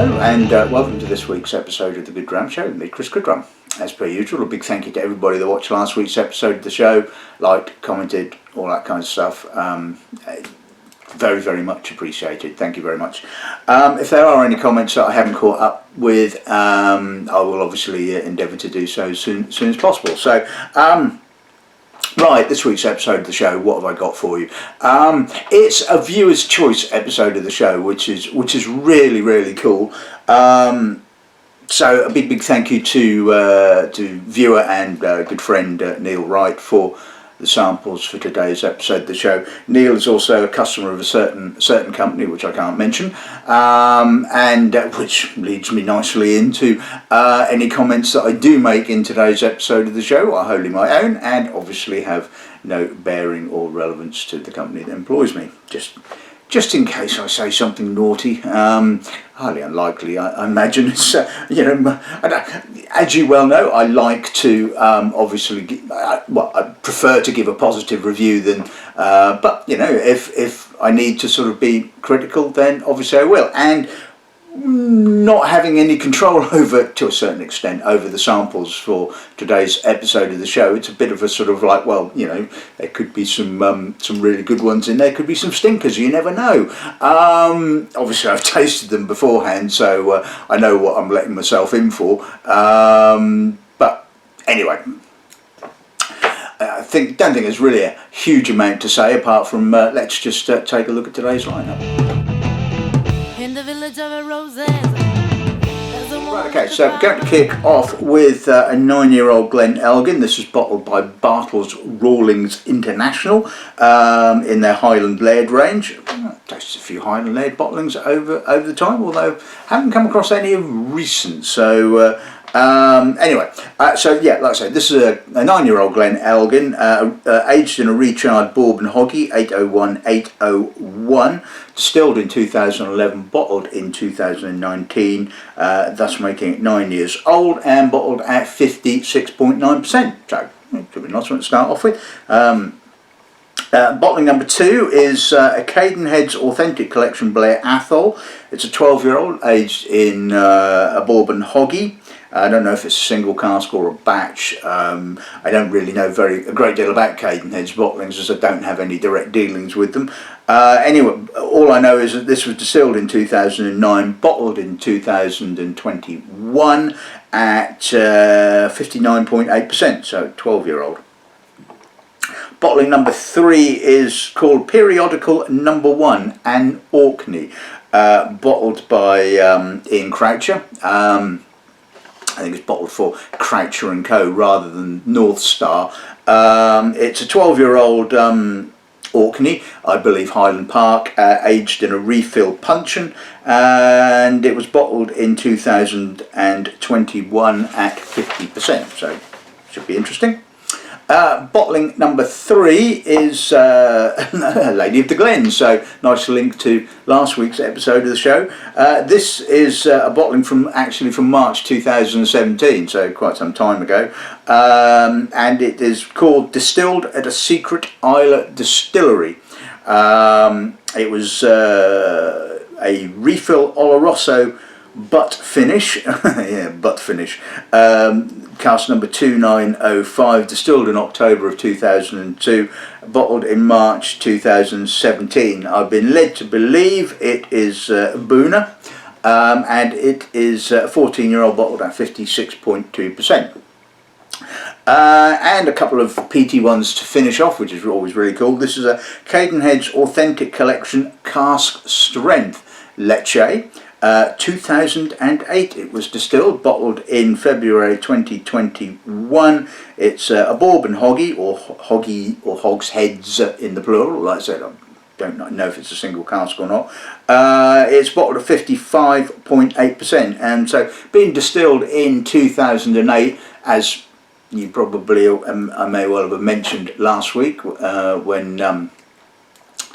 Hello and welcome to this week's episode of the Goodrum Show with me, Chris Goodrum. As per usual, a big thank you to everybody that watched last week's episode of the show, liked, commented, all that kind of stuff. Very, very much appreciated. Thank you very much. If there are any comments that I haven't caught up with, I will obviously endeavour to do so soon as possible. So, right, this week's episode of the show, what have I got for you? It's a viewer's choice episode of the show, which is really, really cool. So a big thank you to viewer and good friend Neil Wright for the samples for today's episode of the show. Neil is also a customer of a certain company which I can't mention, and which leads me nicely into any comments that I do make in today's episode of the show are wholly my own and obviously have no bearing or relevance to the company that employs me. Just in case I say something naughty, highly unlikely, I imagine. It's, as you well know, I like to obviously, I prefer to give a positive review than, but if I need to sort of be critical, then obviously I will. And not having any control over, to a certain extent, over the samples for today's episode of the show, it's a bit of a sort of like, well, there could be some really good ones in there, could be some stinkers, you never know. Obviously I've tasted them beforehand, so I know what I'm letting myself in for, but anyway, don't think there's really a huge amount to say apart from let's just take a look at today's lineup. In the village of roses. Right, okay, so we're going to kick off with a 9-year-old Glen Elgin. This is bottled by Bartels Rawlings International in their Highland Laird range. I've tasted a few Highland Laird bottlings over the time, although haven't come across any of recent. So anyway, so yeah, like I say, this is a 9-year-old Glen Elgin, aged in a recharred bourbon hoggy, 801, distilled in 2011, bottled in 2019, thus making it 9 years old, and bottled at 56.9%. So, could be a nice one to start off with. Bottling number 2 is a Cadenheads Authentic Collection Blair Athol. It's a 12-year-old aged in a bourbon hoggy. I don't know if it's a single cask or a batch. I don't really know a great deal about Cadenheads bottlings as I don't have any direct dealings with them. Anyway, all I know is that this was distilled in 2009, bottled in 2021 at 59.8%, so 12-year-old. Bottling number 3 is called Periodical number 1 and Orkney, bottled by Ian Croucher. I think it's bottled for Croucher & Co rather than North Star. It's a 12-year-old Orkney, I believe Highland Park, aged in a refill puncheon, and it was bottled in 2021 at 50%, so should be interesting. Bottling number 3 is Lady of the Glen, so nice link to last week's episode of the show. This is a bottling from March 2017, so quite some time ago, and it is called Distilled at a Secret Islay Distillery. It was a refill Oloroso butt finish, yeah, butt finish. Cask number 2905, distilled in October of 2002, bottled in March 2017. I've been led to believe it is Boona, and it is a 14-year-old bottled at 56.2%. And a couple of peaty ones to finish off, which is always really cool. This is a Cadenheads Authentic Collection Cask Strength Leche. 2008 it was distilled, bottled in February 2021. It's a bourbon hoggy or hogsheads in the plural. Like I said, I don't know if it's a single cask or not. It's bottled at 55.8%, and so being distilled in 2008, as you probably I may well have mentioned last week when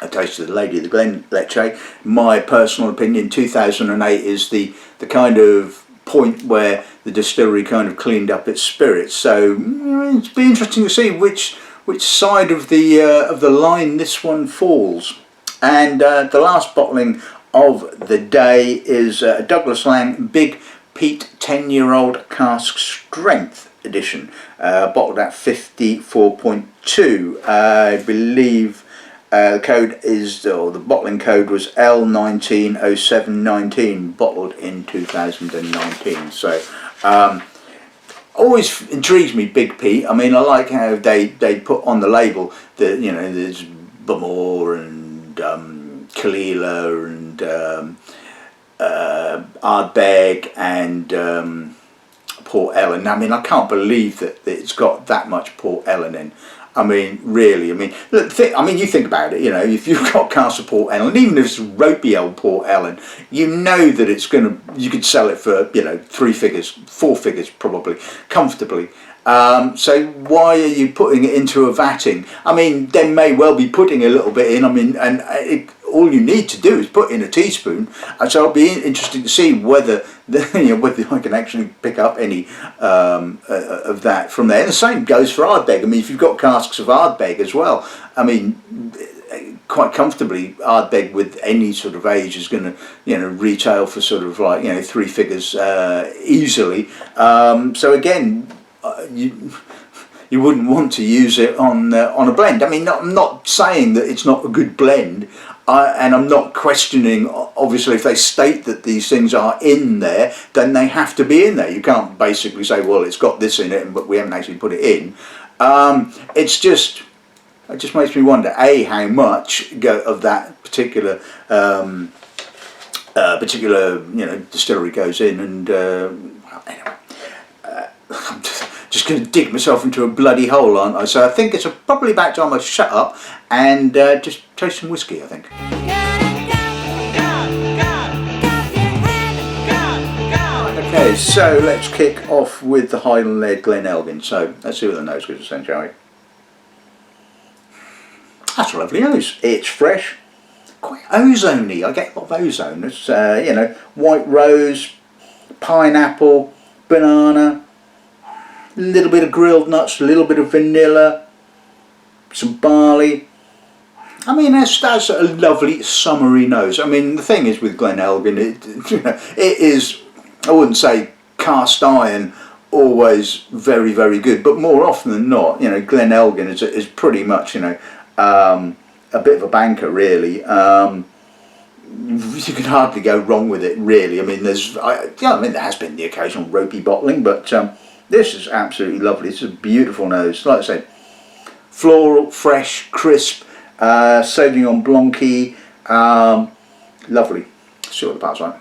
I tasted the Lady of the Glen Leche. My personal opinion, 2008 is the kind of point where the distillery kind of cleaned up its spirits. So it'll be interesting to see which side of the line this one falls. And the last bottling of the day is Douglas Laing Big Peat 10-year-old Cask Strength Edition, bottled at 54.2. I believe the code is, or the bottling code was L190719, bottled in 2019. So always intrigues me, Big Peat. I mean, I like how they put on the label that, you know, there's Bamor and Kalila and Ardbeg and Port Ellen. I mean, I can't believe that it's got that much Port Ellen in. I mean, really, I mean, look, you think about it, you know, if you've got Castle Port Ellen, even if it's ropey old Port Ellen, you know that it's you could sell it for, you know, 3 figures, 4 figures probably, comfortably. So why are you putting it into a vatting? I mean, they may well be putting a little bit in, I mean, and all you need to do is put in a teaspoon. So it'll be interesting to see whether whether I can actually pick up any of that from there. And the same goes for Ardbeg. I mean, if you've got casks of Ardbeg as well, I mean, quite comfortably, Ardbeg with any sort of age is going to, you know, retail for sort of like, you know, 3 figures easily. So again, you wouldn't want to use it on a blend. I mean, I'm not saying that it's not a good blend, and I'm not questioning, obviously, if they state that these things are in there, then they have to be in there. You can't basically say, well, it's got this in it, but we haven't actually put it in. It just makes me wonder, A, how much of that particular you know, distillery goes in, and anyway, I'm just going to dig myself into a bloody hole, aren't I? So I think it's probably about time I shut up and just taste some whiskey, I think. Okay, so let's kick off with the Highland Laird Glen Elgin. So let's see what the nose gives us then, shall we? That's a lovely nose. It's fresh, quite ozone-y. I get a lot of ozone. It's you know, white rose, pineapple, banana, a little bit of grilled nuts, a little bit of vanilla, some barley. I mean, that's a lovely summery nose. I mean, the thing is with Glen Elgin, it is, I wouldn't say cast iron, always very, very good, but more often than not, you know, Glen Elgin is pretty much, you know, a bit of a banker, really. You can hardly go wrong with it, really. I mean, there has been the occasional ropey bottling, but this is absolutely lovely. It's a beautiful nose. Like I said, floral, fresh, crisp, Sauvignon Blanc-y, lovely. Let's see what the parts like.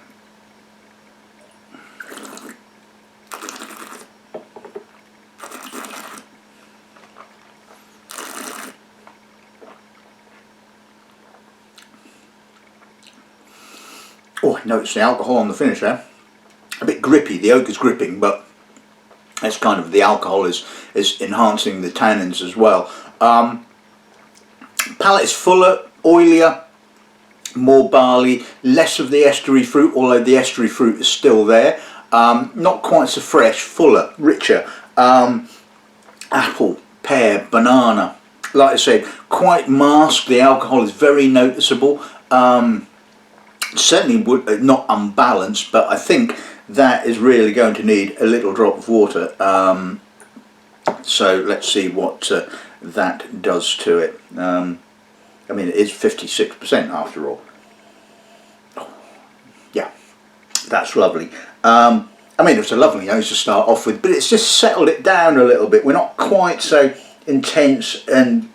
Oh, I noticed the alcohol on the finish there. A bit grippy. The oak is gripping, but it's kind of, the alcohol is enhancing the tannins as well. Palate is fuller, oilier, more barley, less of the estuary fruit, although the estuary fruit is still there. Not quite so fresh, fuller, richer. Apple, pear, banana. Like I said, quite masked. The alcohol is very noticeable. Certainly not unbalanced, but I think that is really going to need a little drop of water. So let's see what that does to it. I mean, it is 56% after all. Yeah, that's lovely. I mean, it's a lovely nose to start off with, but it's just settled it down a little bit. We're not quite so intense and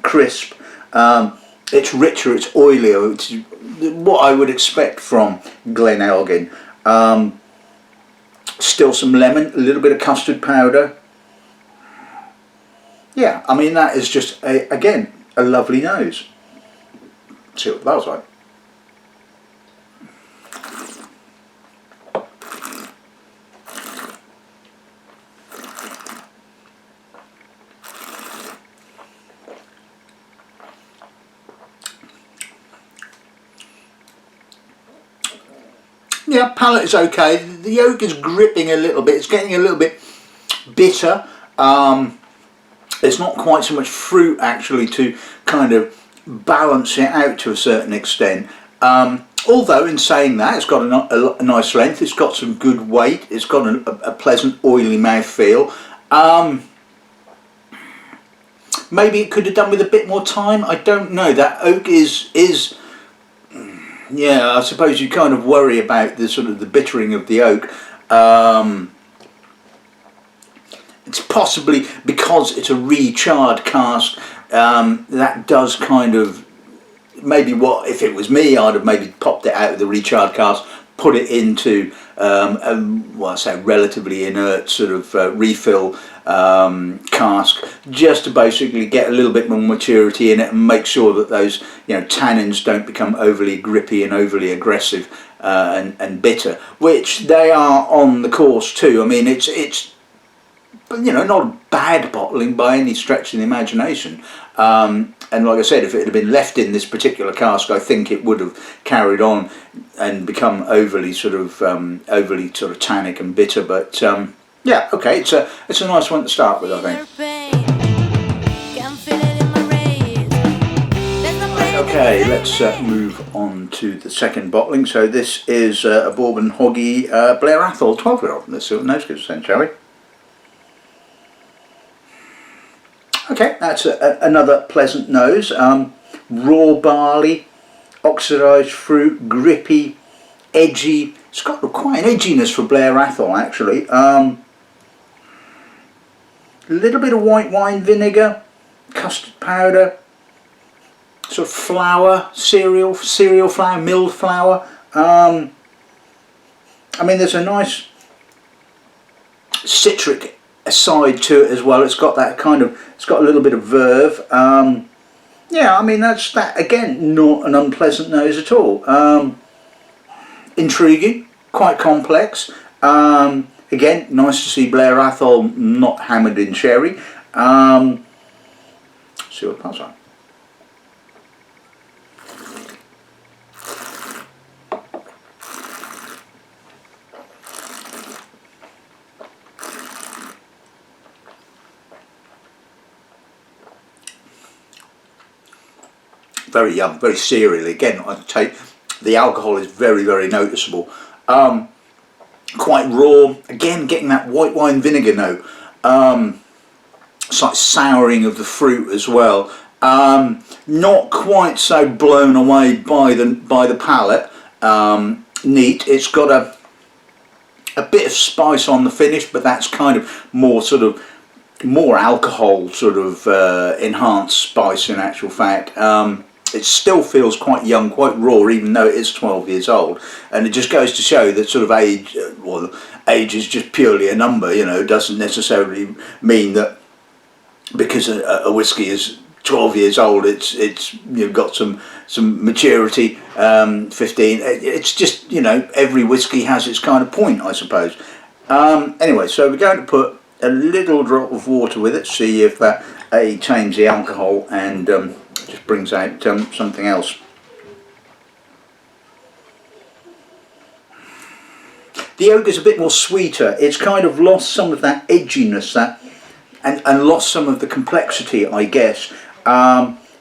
crisp. It's richer, it's oilier. It's what I would expect from Glen Elgin. Still some lemon, a little bit of custard powder. Yeah, I mean, that is just, again, a lovely nose. Let's see what the bell's like. Yeah, palate is okay. The oak is gripping a little bit. It's getting a little bit bitter. There's not quite so much fruit actually to kind of balance it out to a certain extent. Although in saying that, it's got a nice length, it's got some good weight, it's got a pleasant oily mouthfeel. Maybe it could have done with a bit more time, I don't know. That oak is yeah, I suppose you kind of worry about the sort of the bittering of the oak. It's possibly because it's a recharred cask, that does kind of, maybe what, if it was me, I'd have maybe popped it out of the recharred cask, put it into well, I say relatively inert sort of refill cask, just to basically get a little bit more maturity in it and make sure that those, you know, tannins don't become overly grippy and overly aggressive and bitter, which they are on the course too. I mean, it's you know, not a bad bottling by any stretch of the imagination. And like I said, if it had been left in this particular cask, I think it would have carried on and become overly sort of tannic and bitter. But yeah, okay, it's a nice one to start with, I think. Okay, let's move on to the second bottling. So this is a Bourbon Hoggy Blair Athol 12-year-old. Let's see what nose gives us then, shall we? Okay, that's another pleasant nose. Raw barley, oxidised fruit, grippy, edgy. It's got quite an edginess for Blair Athol, actually. A little bit of white wine vinegar, custard powder, sort of flour, cereal flour, milled flour. I mean, there's a nice citric side to it as well. It's got that kind of, it's got a little bit of verve. Yeah, I mean, that's that again, not an unpleasant nose at all. Intriguing, quite complex. Again, nice to see Blair Athol not hammered in sherry. See what comes on. Very young, very cereal. Again, I'd take the alcohol is very, very noticeable. Quite raw. Again, getting that white wine vinegar note. It's like souring of the fruit as well. Not quite so blown away by the palate. Neat. It's got a bit of spice on the finish, but that's kind of more sort of more alcohol sort of enhanced spice in actual fact. It still feels quite young, quite raw, even though it is 12 years old. And it just goes to show that sort of age, well, age is just purely a number, you know. It doesn't necessarily mean that because a whiskey is 12 years old, it's you've got some maturity, 15. It's just, you know, every whiskey has its kind of point, I suppose. Anyway, so we're going to put a little drop of water with it, see if that changes the alcohol and just brings out something else. The oak is a bit more sweeter. It's kind of lost some of that edginess and lost some of the complexity, I guess.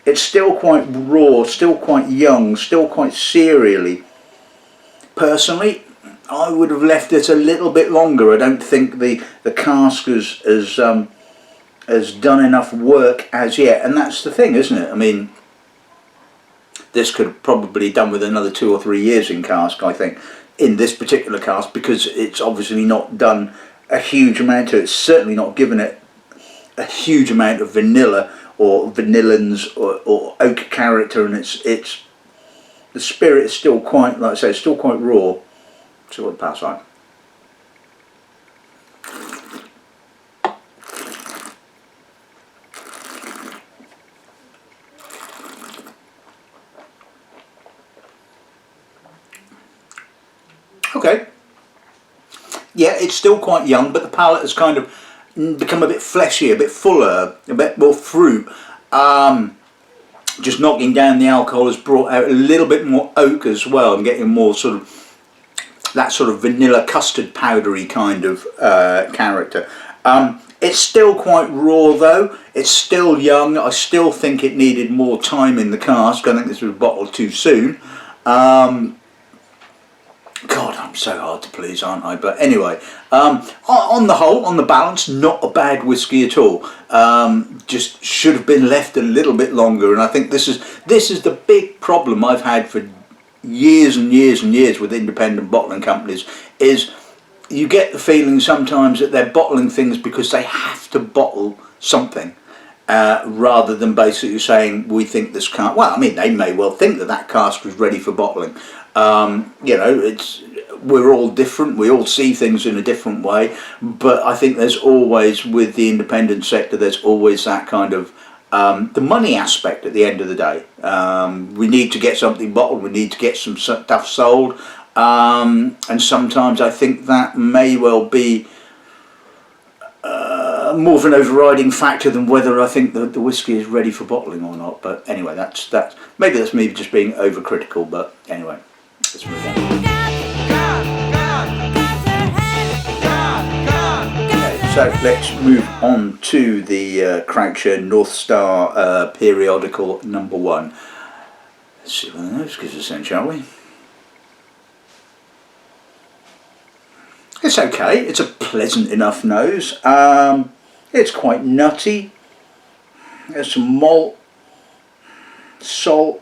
It's still quite raw, still quite young, still quite cereally. Personally, I would have left it a little bit longer. I don't think the cask has done enough work as yet, and that's the thing, isn't it? I mean, this could have probably done with another 2 or 3 years in cask, I think, in this particular cask, because it's obviously not done a huge amount to it. It's certainly not given it a huge amount of vanilla or vanillins or oak character, and it's the spirit is still quite, like I say, it's still quite raw. So we'll pass on. Okay. Yeah, it's still quite young, but the palate has kind of become a bit fleshy, a bit fuller, a bit more fruit. Just knocking down the alcohol has brought out a little bit more oak as well, and getting more sort of that sort of vanilla custard powdery kind of character. It's still quite raw though. It's still young. I still think it needed more time in the cask. I think this was bottled too soon. God, I'm so hard to please, aren't I? But anyway, on the whole, on the balance, not a bad whiskey at all. Just should have been left a little bit longer, and I think this is the big problem I've had for years and years and years with independent bottling companies. Is you get the feeling sometimes that they're bottling things because they have to bottle something. Rather than basically saying we think this cask. Well, I mean, they may well think that that cask was ready for bottling. You know, we're all different. We all see things in a different way. But I think there's always, with the independent sector, there's always that kind of the money aspect at the end of the day. We need to get something bottled. We need to get some stuff sold. And sometimes I think that may well be more of an overriding factor than whether I think that the whiskey is ready for bottling or not. But anyway, that's maybe that's me just being overcritical. But anyway, let's move on. Okay, so let's move on to the Croucher North Star Periodical #1. Let's see what the nose gives us then, shall we? It's okay. It's a pleasant enough nose. It's quite nutty. There's some malt, salt,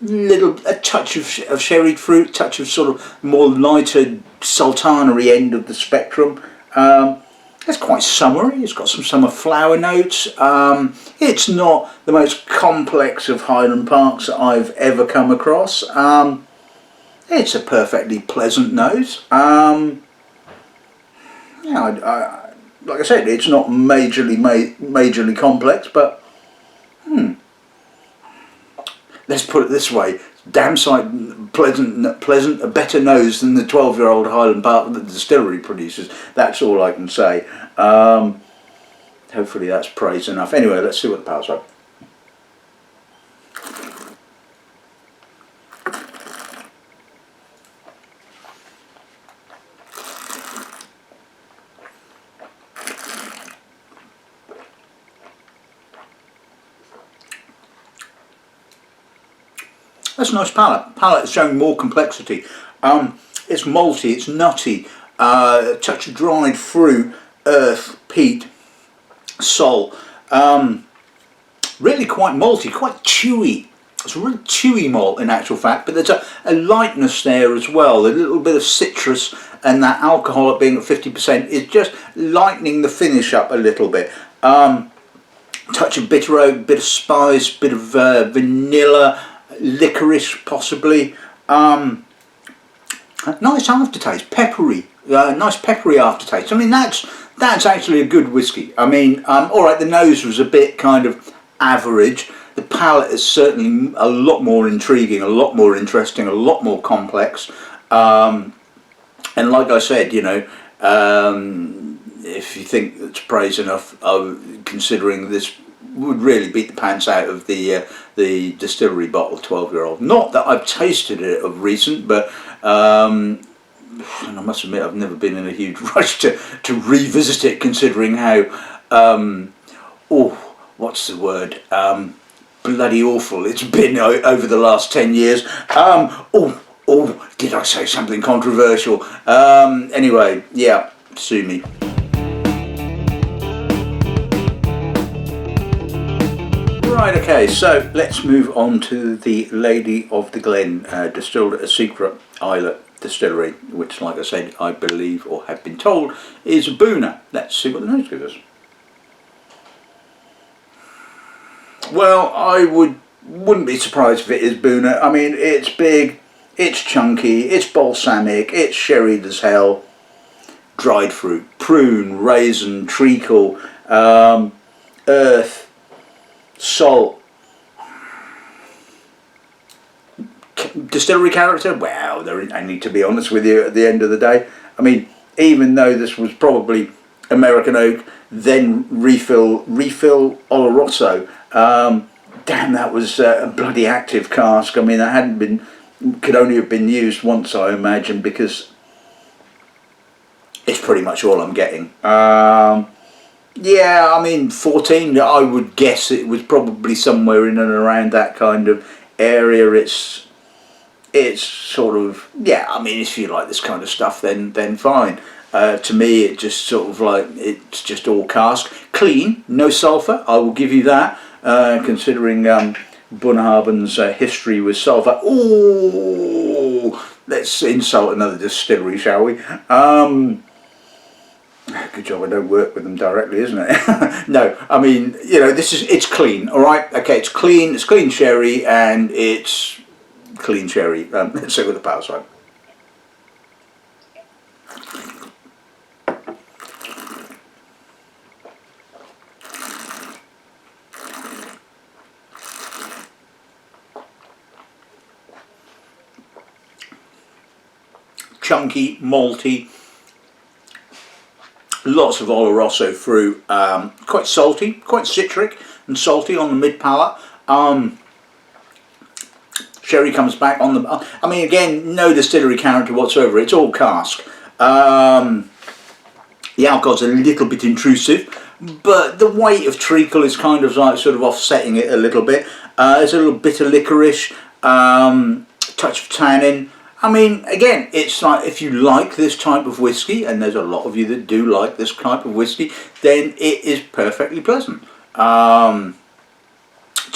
a touch of sherried fruit, touch of sort of more lighter sultanery end of the spectrum. It's quite summery. It's got some summer flower notes. It's not the most complex of Highland Parks that I've ever come across. It's a perfectly pleasant nose. Yeah, like I said, it's not majorly complex, but let's put it this way: damn sight pleasant, a better nose than the 12-year-old Highland Park that the distillery produces. That's all I can say. Hopefully that's praise enough. Anyway, let's see what the power's like. That's a nice palate. Palate is showing more complexity. It's malty, it's nutty, a touch of dried fruit, earth, peat, salt. Really quite malty, quite chewy. It's a really chewy malt in actual fact, but there's a lightness there as well. A little bit of citrus, and that alcohol at being at 50% is just lightening the finish up a little bit. Touch of bitter oak, bit of spice, bit of vanilla, licorice possibly. Nice aftertaste, peppery, nice peppery aftertaste. I mean, that's actually a good whiskey. I mean, all right, the nose was a bit kind of average. The palate is certainly a lot more intriguing, a lot more interesting, a lot more complex. And like I said, you know, if you think that's praise enough, considering this would really beat the pants out of the distillery bottle 12-year-old. Not that I've tasted it of recent, but and I must admit I've never been in a huge rush to revisit it, considering how what's the word, bloody awful it's been over the last 10 years. Did I say something controversial? Anyway, yeah, sue me. Right, okay, so let's move on to the Lady of the Glen, distilled at a secret Islay distillery, which, like I said, I believe or have been told is a booner. Let's see what the nose gives us. Well, I wouldn't be surprised if it is booner. I mean, it's big, it's chunky, it's balsamic, it's sherried as hell. Dried fruit, prune, raisin, treacle, earth, salt. Distillery character? Well, I need to be honest with you at the end of the day. I mean, even though this was probably American oak, then refill Oloroso. Damn, that was a bloody active cask. I mean, that could only have been used once, I imagine, because it's pretty much all I'm getting. Yeah, I mean, 14, I would guess it was probably somewhere in and around that kind of area. It's it's sort of, yeah, I mean, if you like this kind of stuff, then fine. To me, it just sort of like, it's just all cask. Clean, no sulphur, I will give you that, considering Bunnahabhain's history with sulphur. Ooh, let's insult another distillery, shall we? Good job I don't work with them directly, isn't it? No, I mean, you know, it's clean, alright? Okay, it's clean sherry, and it's clean sherry. Let's say with the power side. Chunky, malty, lots of Oloroso fruit, quite salty, quite citric and salty on the mid palate. Sherry comes back on the, I mean, again, no distillery character whatsoever, it's all cask. The alcohol's a little bit intrusive, but the weight of treacle is kind of like sort of offsetting it a little bit. There's a little bit of licorice, touch of tannin. I mean, again, it's like, if you like this type of whiskey, and there's a lot of you that do like this type of whiskey, then it is perfectly pleasant. To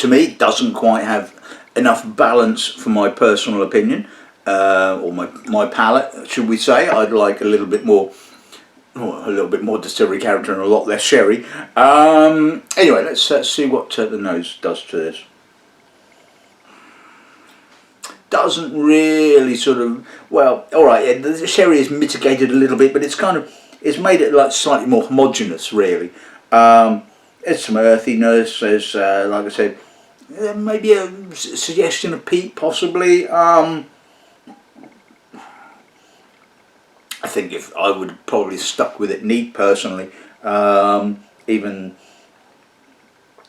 me, it doesn't quite have enough balance for my personal opinion, or my palate, should we say. I'd like a little bit more distillery character and a lot less sherry. Anyway, let's see what the nose does to this. Doesn't really sort of, well, alright, yeah, the sherry is mitigated a little bit, but it's kind of, it's made it like slightly more homogeneous, really. There's some earthiness, there's, like I said, maybe a suggestion of peat, possibly. I think if I would have probably stuck with it neat, personally,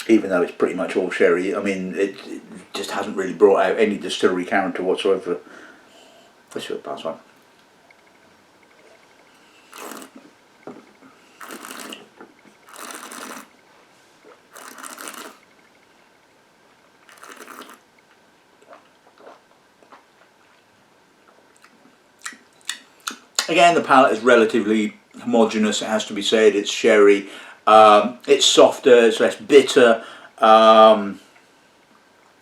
even though it's pretty much all sherry. I mean, it just hasn't really brought out any distillery character whatsoever. Let's see what pass on. Again, the palate is relatively homogeneous, it has to be said. It's sherry. It's softer, it's less bitter,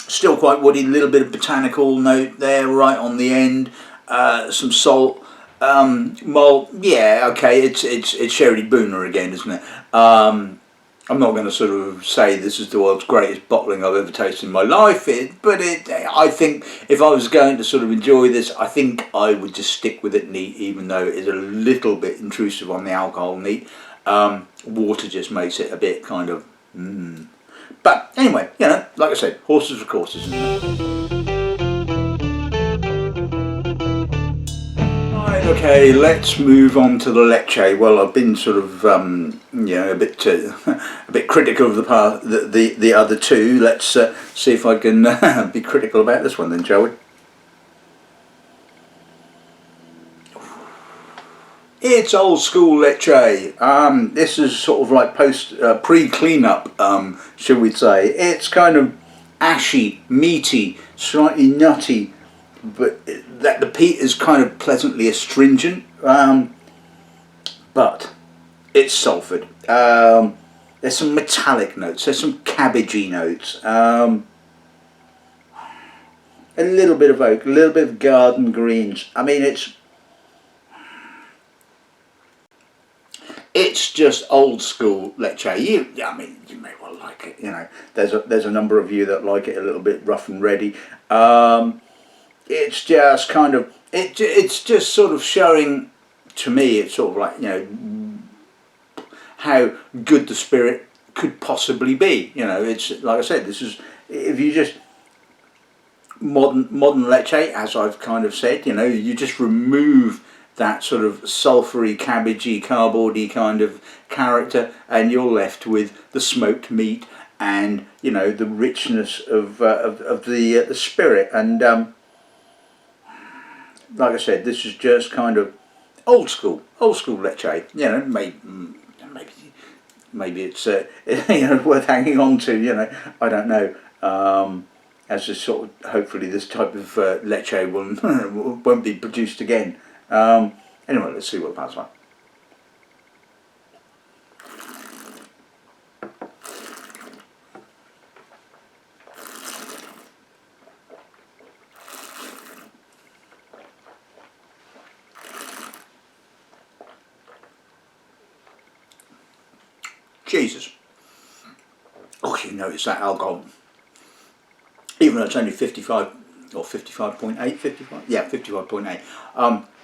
still quite woody, a little bit of botanical note there right on the end, some salt, malt, yeah, okay, it's sherry booner again, isn't it? I'm not going to sort of say this is the world's greatest bottling I've ever tasted in my life, but I think if I was going to sort of enjoy this, I think I would just stick with it neat, even though it is a little bit intrusive on the alcohol neat. Water just makes it a bit kind of But anyway, you know, like I said, horses for courses, isn't it? Right, okay, let's move on to the Lecce. Well, I've been sort of you know, a bit critical of the other two. Let's see if I can be critical about this one then, shall we? It's old school Lecce. This is sort of like pre-cleanup, should we say. It's kind of ashy, meaty, slightly nutty, but the peat is kind of pleasantly astringent, but it's sulphured. There's some metallic notes, there's some cabbagey notes, a little bit of oak, a little bit of garden greens. I mean, it's just old school Lecce. I mean, you may well like it. You know, there's a number of you that like it a little bit rough and ready. It's just kind of it's just sort of showing, to me, it's sort of like, you know, how good the spirit could possibly be. You know, it's like I said, this is, if you just modern Lecce, as I've kind of said, you know, you just remove that sort of sulphury, cabbagey, cardboardy kind of character, and you're left with the smoked meat and, you know, the richness of the spirit. And like I said, this is just kind of old school Lecce. You know, maybe it's you know, worth hanging on to. You know, I don't know. as a sort of, hopefully this type of leche won't be produced again. Anyway, let's see what it passes like. Jesus. Oh, you notice that alcohol. Even though it's only 55 or 55.8, 55? Yeah, 55.8.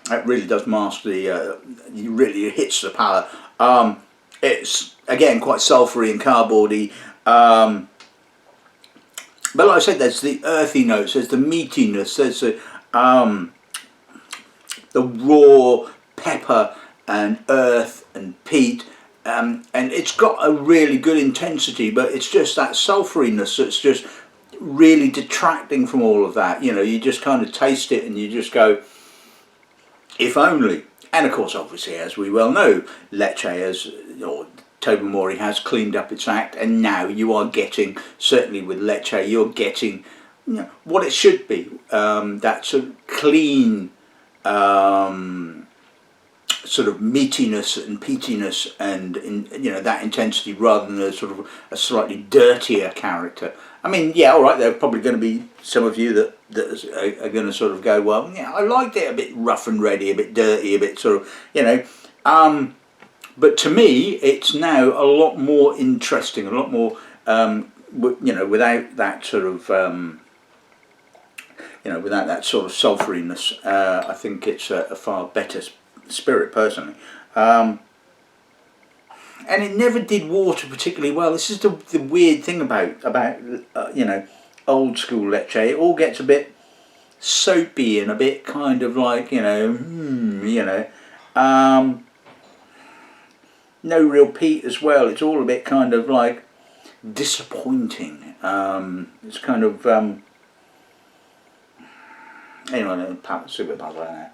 It really does mask the, really hits the palate. It's, again, quite sulphury and cardboardy. But like I said, there's the earthy notes, there's the meatiness, there's the raw pepper and earth and peat. And it's got a really good intensity, but it's just that sulphuriness that's just really detracting from all of that. You know, you just kind of taste it and you just go, if only. And of course, obviously, as we well know, leche has, or Tobermory has cleaned up its act, and now you are getting, certainly with leche, you're getting, you know, what it should be. That sort of clean, sort of meatiness and peatiness, and you know, that intensity, rather than a sort of a slightly dirtier character. I mean, yeah, all right, there are probably going to be some of you that are going to sort of go, well, yeah, I liked it a bit rough and ready, a bit dirty, a bit sort of, you know. But to me, it's now a lot more interesting, a lot more, you know, without that sort of, you know, without that sort of sulphuriness. I think it's a far better spirit, personally. And it never did water particularly well. This is the weird thing about you know, old school leche. It all gets a bit soapy and a bit kind of like, you know, no real peat as well. It's all a bit kind of like disappointing. It's kind of anyway, let's see what it does right now.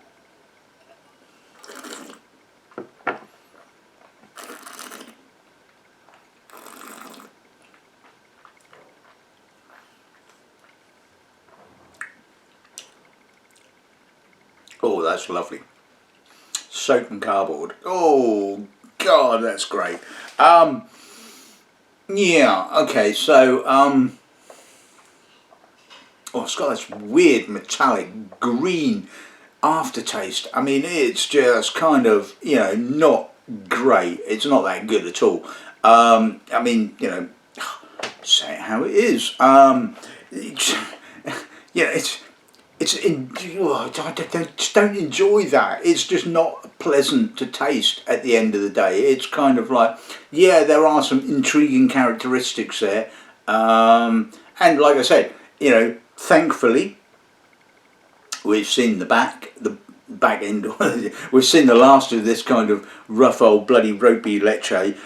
Oh, that's lovely. Soap and cardboard. Oh God, that's great. Yeah, okay, so oh, it's got this weird metallic green aftertaste. I mean, it's just kind of, you know, not great. It's not that good at all. I mean, you know, say it how it is. You know, I just don't enjoy that. It's just not pleasant to taste at the end of the day. It's kind of like, yeah, there are some intriguing characteristics there. And like I said, you know, thankfully, we've seen the back end, we've seen the last of this kind of rough old bloody ropey leche,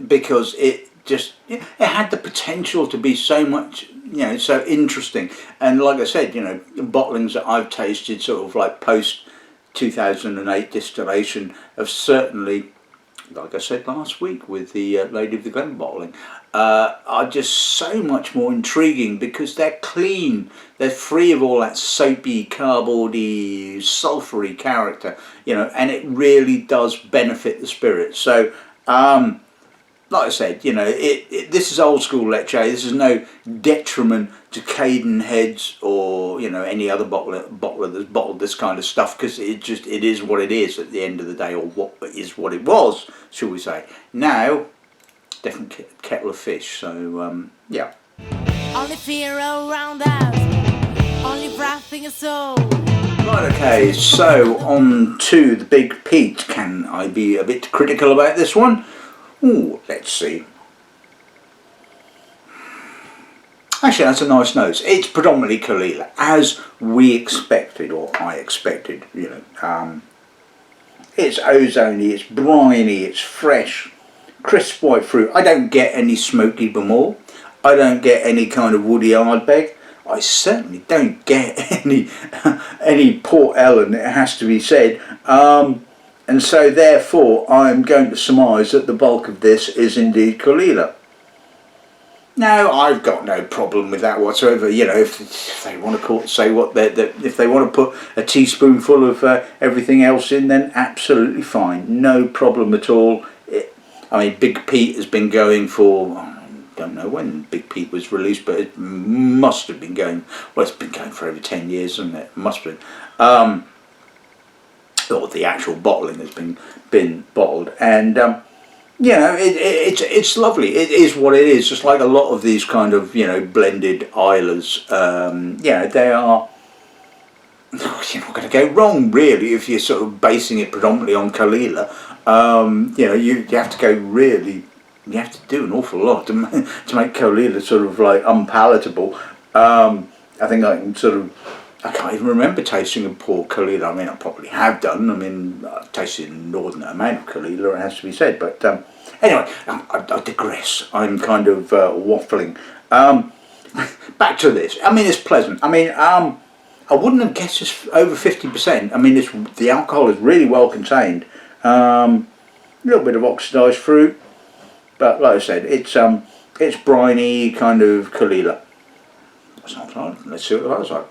because it had the potential to be so much, you know, so interesting. And like I said, you know, bottlings that I've tasted sort of like post 2008 distillation have certainly, like I said last week with the Lady of the Glen bottling, are just so much more intriguing because they're clean, they're free of all that soapy, cardboardy, sulphury character, you know, and it really does benefit the spirit. So like I said, you know, this is old school leche. This is no detriment to Cadenheads or, you know, any other bottler that's bottled this kind of stuff, because it is what it is at the end of the day, or what it was, shall we say. Now, different kettle of fish. So yeah. Only fear around us, only wrapping a soul. Right, okay, so on to the big Peat. Can I be a bit critical about this one? Ooh, let's see. Actually, that's a nice nose. It's predominantly Kalila, as we expected, or I expected, you know. It's ozony, it's briny, it's fresh, crisp white fruit. I don't get any smoky bemol. I don't get any kind of woody ardbeg. I certainly don't get any Port Ellen, it has to be said. And so therefore I'm going to surmise that the bulk of this is indeed Kalila. No, I've got no problem with that whatsoever. You know, if they want to say what if they want to put a teaspoonful of everything else in, then absolutely fine, no problem at all. I mean, Big Peat has been going for, I don't know when Big Peat was released, but it must have been going. Well, it's been going for over 10 years, hasn't it? Must have been. Or the actual bottling has been bottled, and you know, it's lovely. It is what it is. Just like a lot of these kind of, you know, blended Islers. You know, they are. You're not going to go wrong really if you're sort of basing it predominantly on Kalila. You know, you have to go really. You have to do an awful lot to make Kalila sort of like unpalatable. I think I can sort of. I can't even remember tasting a poor Kalila. I mean, I probably have done. I mean, I've tasted an inordinate amount of Kalila, it has to be said. But anyway, I digress. I'm kind of waffling. Back to this. I mean, it's pleasant. I mean, I wouldn't have guessed it's over 50%. I mean, the alcohol is really well contained. A little bit of oxidised fruit, but like I said, it's briny kind of Kalila. That's not hard. Let's see what the others like.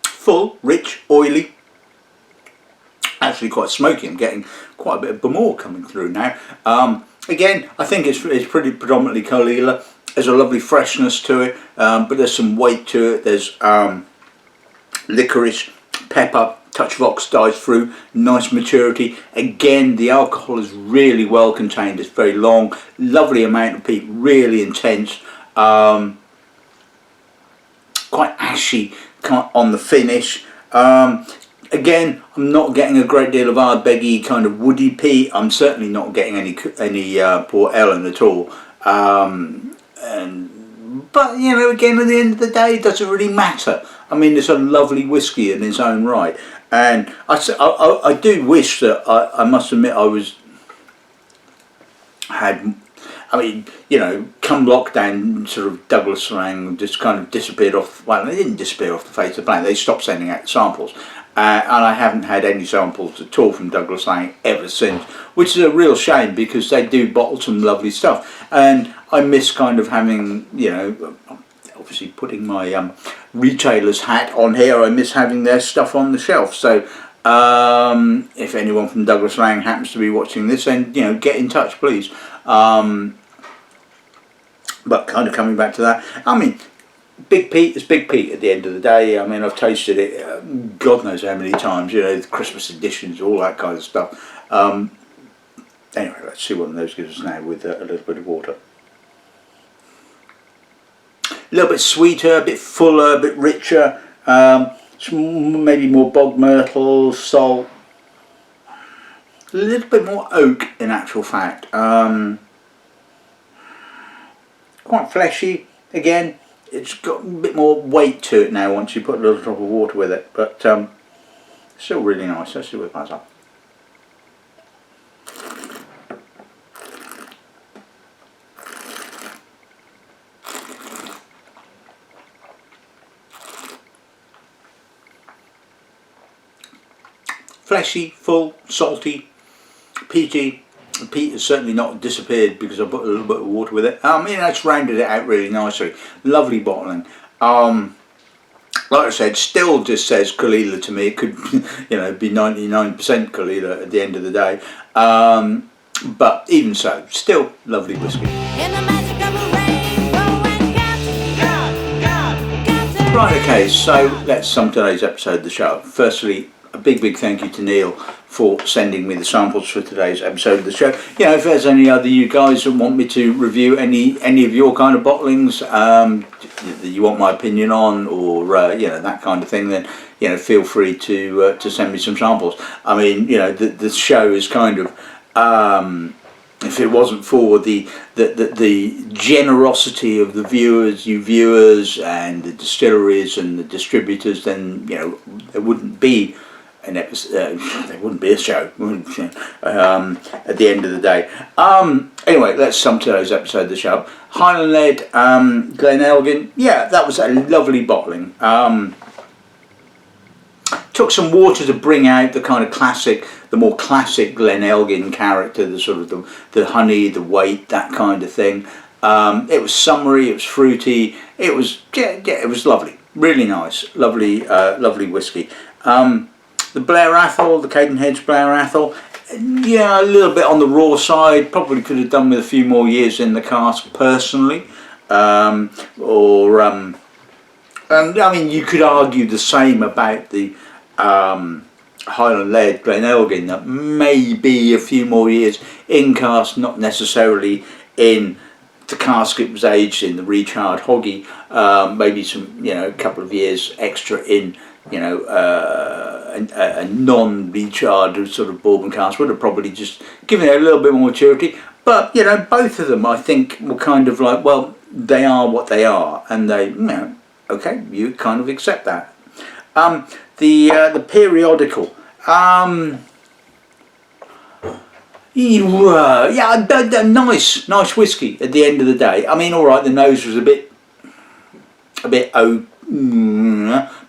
Full, rich, oily, actually quite smoky. I'm getting quite a bit of Bamor coming through now. Again, I think it's pretty predominantly Kalila. There's a lovely freshness to it, but there's some weight to it. There's licorice, pepper, touch of oxidised fruit, nice maturity. Again, the alcohol is really well contained. It's very long, lovely amount of peat, really intense. Quite ashy on the finish. Again, I'm not getting a great deal of Ardbeggy kind of woody peat. I'm certainly not getting any Port Ellen at all. But you know, again, at the end of the day, it doesn't really matter. I mean, it's a lovely whiskey in its own right, and I do wish that I must admit I mean, you know, come lockdown, sort of Douglas Laing just kind of disappeared off. Well, they didn't disappear off the face of the planet. They stopped sending out samples, and I haven't had any samples at all from Douglas Laing ever since, which is a real shame because they do bottle some lovely stuff, and I miss kind of having, you know, obviously putting my retailer's hat on here. I miss having their stuff on the shelf. So if anyone from Douglas Laing happens to be watching this, then you know, get in touch, please. But kind of coming back to that, I mean, Big Peat is Big Peat at the end of the day. I mean, I've tasted it God knows how many times, you know, the Christmas editions, all that kind of stuff. Anyway, let's see what those gives us now with a little bit of water. A little bit sweeter, a bit fuller, a bit richer, maybe more bog myrtle, salt, a little bit more oak in actual fact. Quite fleshy again. It's got a bit more weight to it now once you put a little drop of water with it, but still really nice. Let's see what it comes up. Fleshy, full, salty, peaty. The peat has certainly not disappeared because I put a little bit of water with it. I mean, that's rounded it out really nicely. Lovely bottling. Like I said, still just says Kalila to me. It could, you know, be 99% Kalila at the end of the day. But even so, still lovely whiskey. Right, okay, so let's sum today's episode of the show. Firstly, a big thank you to Neil for sending me the samples for today's episode of the show. You know, if there's any other you guys that want me to review any of your kind of bottlings that you want my opinion on, or you know, that kind of thing, then you know, feel free to send me some samples. I mean, you know, the show is kind of if it wasn't for the generosity of the viewers and the distilleries and the distributors, then you know, there wouldn't be an episode. There wouldn't be a show at the end of the day. Anyway, let's sum today's episode of the show. Highland Laird, Glen Elgin. Yeah, that was a lovely bottling. Took some water to bring out the kind of classic, the more classic Glen Elgin character, the sort of the honey, the weight, that kind of thing. It was summery, it was fruity, it was it was lovely, really nice, lovely, lovely whiskey. The Blair Athol, the Cadenheads Blair Athol, yeah, a little bit on the raw side. Probably could have done with a few more years in the cask personally, and I mean you could argue the same about the Highland Laird Glen Elgin, that maybe a few more years in cask, not necessarily in the cask it was aged in, the recharred hoggy, maybe some, a couple of years extra in, a non-recharred sort of bourbon cask would have probably just given it a little bit more maturity. But both of them I think were kind of like, well, they are what they are, and they, okay, you kind of accept that. The Periodical. Yeah, nice whiskey at the end of the day. I mean, all right, the nose was a bit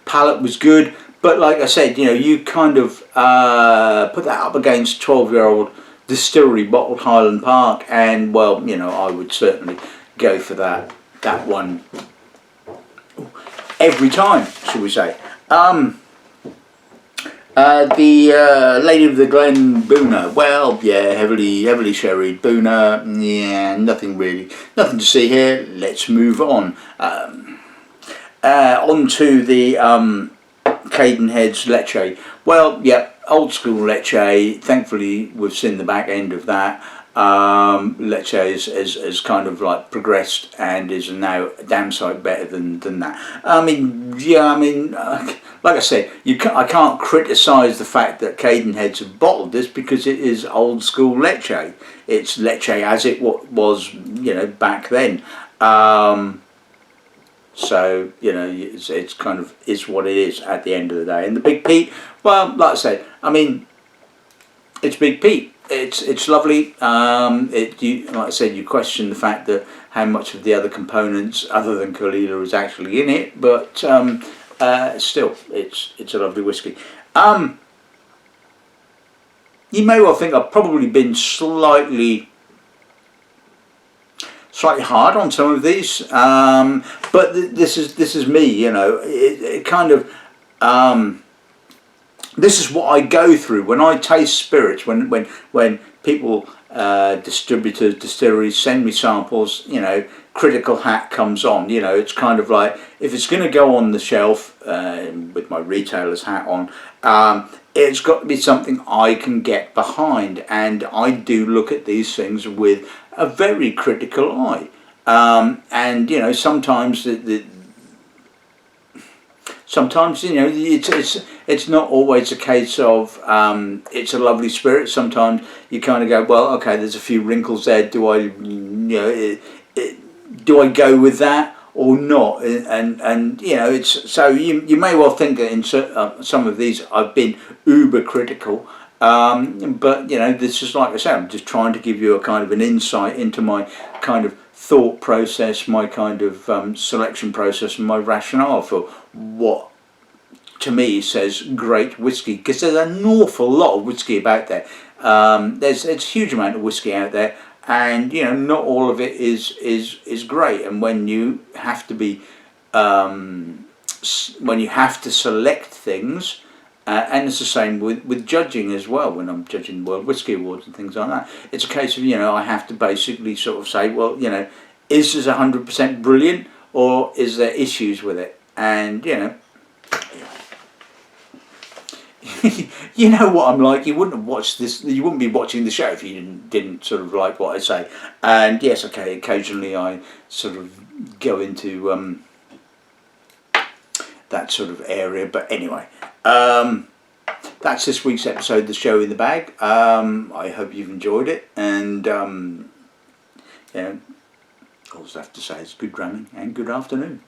palate was good, but like I said, you kind of put that up against 12-year-old distillery bottled Highland Park, and well, I would certainly go for that one every time, shall we say. The Lady of the Glen Boona, well, yeah, heavily sherried Boona, yeah, nothing to see here. Let's move on. On to the Cadenheads Leche. Well, yeah, old school Leche. Thankfully, we've seen the back end of that. Leche has kind of like progressed and is now a damn sight better than that. Like I said, I can't criticise the fact that Cadenheads have bottled this, because it is old school Leche. It's Leche as it was, back then. So it's kind of is what it is at the end of the day. And the Big Peat, well, like I said, it's Big Peat. It's lovely. Like I said, you question the fact that how much of the other components other than Kalila is actually in it, but still, it's a lovely whiskey. You may well think I've probably been slightly hard on some of these, but this is me. It kind of. This is what I go through when I taste spirits. When people, distributors, distilleries send me samples, critical hat comes on. It's kind of like, if it's going to go on the shelf with my retailer's hat on, it's got to be something I can get behind, and I do look at these things with a very critical eye. And sometimes sometimes it's not always a case of it's a lovely spirit. Sometimes you kind of go, well, okay, there's a few wrinkles there. Do I go with that or not? And it's so you may well think that in some of these I've been uber critical, but this is, like I said, I'm just trying to give you a kind of an insight into my kind of thought process, my kind of selection process, and my rationale for what to me says great whiskey, because there's an awful lot of whiskey about there. There's a huge amount of whiskey out there, and not all of it is great. And when you have to be when you have to select things, and it's the same with judging as well. When I'm judging World Whiskey Awards and things like that, it's a case of I have to basically sort of say, well, is this 100% brilliant, or is there issues with it? And you know what I'm like. You wouldn't have watched this. You wouldn't be watching the show if you didn't sort of like what I say. And yes, okay, occasionally I sort of go into that sort of area. But anyway, that's this week's episode of The Show in the Bag. I hope you've enjoyed it, and all I have to say is good drumming and good afternoon.